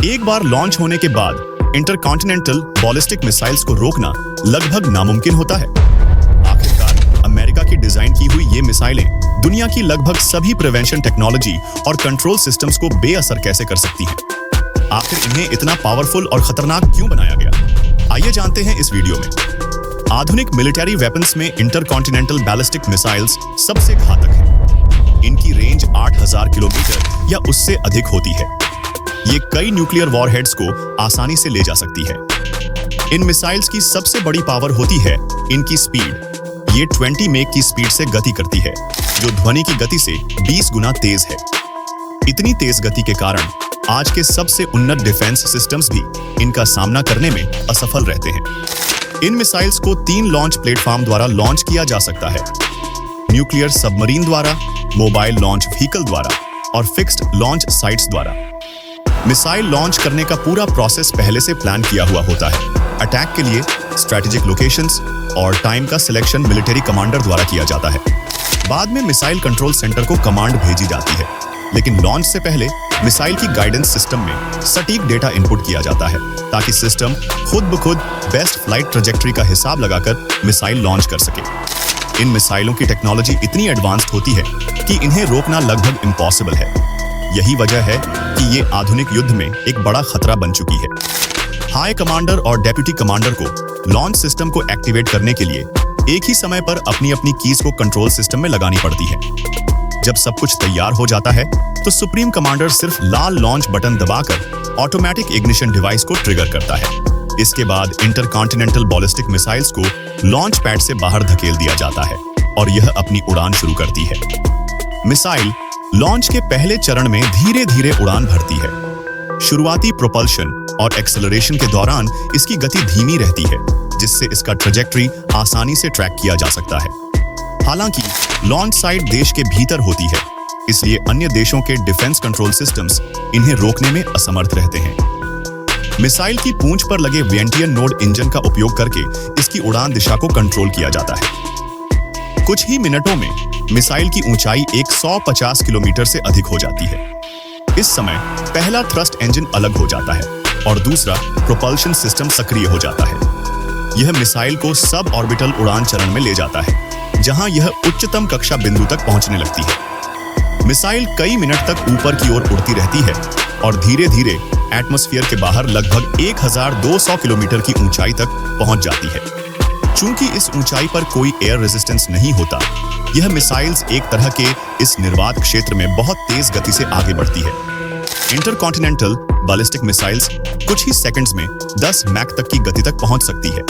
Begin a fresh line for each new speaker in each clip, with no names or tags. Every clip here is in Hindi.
एक बार लॉन्च होने के बाद इंटरकॉन्टिनेंटल बैलिस्टिक मिसाइल्स को रोकना लगभग नामुमकिन होता है। आखिरकार अमेरिका की डिजाइन की हुई ये मिसाइलें दुनिया की लगभग सभी प्रिवेंशन टेक्नोलॉजी और कंट्रोल सिस्टम्स को बेअसर कैसे कर सकती हैं? आखिर इन्हें इतना पावरफुल और खतरनाक क्यों बनाया गया? आइए जानते हैं इस वीडियो में। आधुनिक मिलिट्री वेपन्स में इंटरकॉन्टिनेंटल बैलिस्टिक मिसाइल्स सबसे घातक हैं। इनकी रेंज 8000 किलोमीटर या उससे अधिक होती है। ये कई न्यूक्लियर वॉरहेड्स को आसानी से ले जा सकती है। इन मिसाइल्स की सबसे बड़ी पावर होती है इनकी स्पीड। ये 20 मैक की स्पीड से गति करती है, जो ध्वनि की गति से 20 गुना तेज है। इतनी तेज गति के कारण आज के सबसे उन्नत डिफेंस सिस्टम्स भी इनका सामना करने में असफल रहते हैं। इन मिसाइल्स को 3 लॉन्च प्लेटफॉर्म द्वारा लॉन्च किया जा सकता है: न्यूक्लियर सबमरीन द्वारा, मोबाइल लॉन्च व्हीकल द्वारा और फिक्स्ड लॉन्च साइट्स द्वारा। मिसाइल लॉन्च करने का पूरा प्रोसेस पहले से प्लान किया हुआ होता है। अटैक के लिए स्ट्रेटेजिक लोकेशंस और टाइम का सिलेक्शन मिलिट्री कमांडर द्वारा किया जाता है। बाद में मिसाइल कंट्रोल सेंटर को कमांड भेजी जाती है, लेकिन लॉन्च से पहले मिसाइल की गाइडेंस सिस्टम में सटीक डेटा इनपुट किया जाता है, ताकि सिस्टम खुद ब खुद बेस्ट फ्लाइट ट्रैजेक्टरी का हिसाब लगाकर मिसाइल लॉन्च कर सके। इन मिसाइलों की टेक्नोलॉजी इतनी एडवांस्ड होती है कि इन्हें रोकना लगभग इम्पॉसिबल है। यही वजह है कि ये आधुनिक युद्ध में एक बड़ा खतरा बन चुकी है। हाई कमांडर और डेप्यूटी कमांडर को लॉन्च सिस्टम को एक्टिवेट करने के लिए एक ही समय पर अपनी अपनी कीज को कंट्रोल सिस्टम में लगानी पड़ती है। जब सब कुछ तैयार हो जाता है तो सुप्रीम कमांडर सिर्फ लाल लॉन्च बटन दबाकर ऑटोमेटिक इग्निशन डिवाइस को ट्रिगर करता है। इसके बाद इंटरकॉन्टिनेंटल बैलिस्टिक मिसाइल्स को लॉन्च पैड से बाहर धकेल दिया जाता है और यह अपनी उड़ान शुरू करती है। मिसाइल लॉन्च के पहले चरण में धीरे धीरे उड़ान भरती है। शुरुआती प्रोपल्शन और एक्सेलरेशन के दौरान इसकी गति धीमी रहती है, जिससे इसका ट्रैजेक्टरी आसानी से ट्रैक किया जा सकता है। हालांकि लॉन्च साइट देश के भीतर होती है, इसलिए अन्य देशों के डिफेंस कंट्रोल सिस्टम्स इन्हें रोकने में असमर्थ रहते हैं। मिसाइल की पूंछ पर लगे वेंटियन नोड इंजन का उपयोग करके इसकी उड़ान दिशा को कंट्रोल किया जाता है। कुछ ही मिनटों में मिसाइल की ऊंचाई 150 किलोमीटर से अधिक हो जाती है। इस समय पहला थ्रस्ट इंजन अलग हो जाता है और दूसरा प्रोपल्शन सिस्टम सक्रिय हो जाता है। यह मिसाइल को सब ऑर्बिटल उड़ान चरण में ले जाता है, जहां यह उच्चतम कक्षा बिंदु तक पहुंचने लगती है। मिसाइल कई मिनट तक ऊपर की ओर उड़ती रहती है और धीरे धीरे एटमॉस्फेयर के बाहर लगभग 1200 किलोमीटर की ऊंचाई तक पहुंच जाती है। चूंकि इस ऊंचाई पर कोई एयर रेजिस्टेंस नहीं होता, यह मिसाइल्स एक तरह के इस निर्वात क्षेत्र में बहुत तेज गति से आगे बढ़ती है। इंटरकॉन्टिनेंटल बैलिस्टिक मिसाइल्स कुछ ही सेकंड्स में 10 मैक तक की गति तक पहुंच सकती है।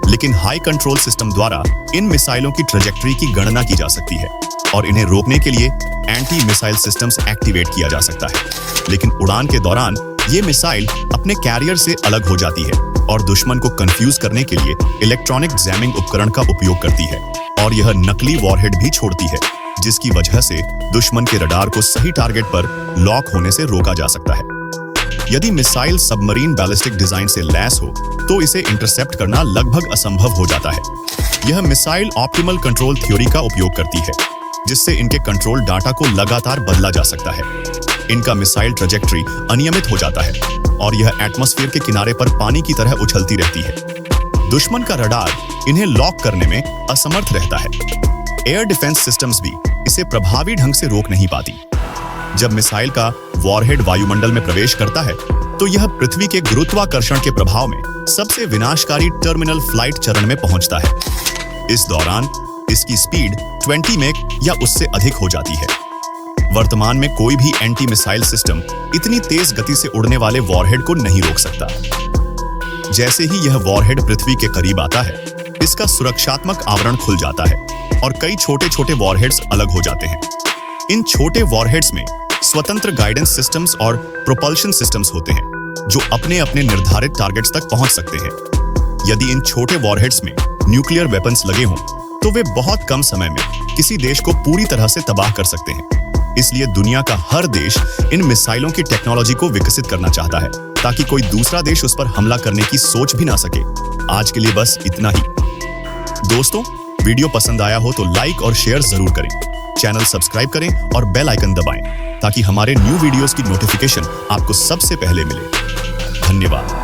लेकिन हाई कंट्रोल सिस्टम द्वारा इन मिसाइलों की ट्रैजेक्टरी की गणना की जा सकती है और इन्हें रोकने के लिए एंटी मिसाइल सिस्टम्स एक्टिवेट किया जा सकता है। लेकिन उड़ान के दौरान ये मिसाइल अपने कैरियर से अलग हो जाती है और दुश्मन को कंफ्यूज करने के लिए इलेक्ट्रॉनिक जैमिंग उपकरण का उपयोग करती है, और यह नकली वॉरहेड भी छोड़ती है, जिसकी वजह से दुश्मन के रडार को सही टारगेट पर लॉक होने से रोका जा सकता है। यदि मिसाइल सबमरीन बैलिस्टिक डिजाइन से लैस हो तो इसे इंटरसेप्ट करना लगभग असंभव हो जाता है। यह मिसाइल ऑप्टिमल कंट्रोल थ्योरी का उपयोग करती है, जिससे इनके कंट्रोल डाटा को लगातार बदला जा सकता है। इनका मिसाइल ट्रैजेक्टरी अनियमित हो जाता है और यह एटमॉस्फेयर के किनारे पर पानी की तरह उछलती रहती है। दुश्मन का रडार इन्हें लॉक करने में असमर्थ रहता है। एयर डिफेंस सिस्टम्स भी इसे प्रभावी ढंग से रोक नहीं पाती। जब मिसाइल का वॉरहेड वायुमंडल में प्रवेश करता है तो यह पृथ्वी के गुरुत्वाकर्षण के प्रभाव में सबसे विनाशकारी टर्मिनल फ्लाइट चरण में पहुंचता है। इस दौरान इसकी स्पीड 20 मैक या उससे अधिक हो जाती है। वर्तमान में कोई भी एंटी मिसाइल सिस्टम इतनी तेज गति से उड़ने वाले वॉरहेड को नहीं रोक सकता। जैसे ही यह वॉरहेड पृथ्वी के करीब आता है, इसका सुरक्षात्मक आवरण खुल जाता है और कई छोटे छोटे वॉरहेड्स अलग हो जाते हैं। इन छोटे वॉरहेड्स में स्वतंत्र गाइडेंस सिस्टम्स और प्रोपल्शन सिस्टम्स होते हैं, जो अपने अपने निर्धारित टारगेट्स तक पहुंच सकते हैं। यदि इन छोटे वॉरहेड्स में न्यूक्लियर वेपन्स लगे हों तो वे बहुत कम समय में किसी देश को पूरी तरह से तबाह कर सकते हैं। इसलिए दुनिया का हर देश इन मिसाइलों की टेक्नोलॉजी को विकसित करना चाहता है, ताकि कोई दूसरा देश उस पर हमला करने की सोच भी ना सके। आज के लिए बस इतना ही। दोस्तों, वीडियो पसंद आया हो तो लाइक और शेयर जरूर करें, चैनल सब्सक्राइब करें और बेल आइकन दबाएं ताकि हमारे न्यू वीडियोस की नोटिफिकेशन आपको सबसे पहले मिले। धन्यवाद।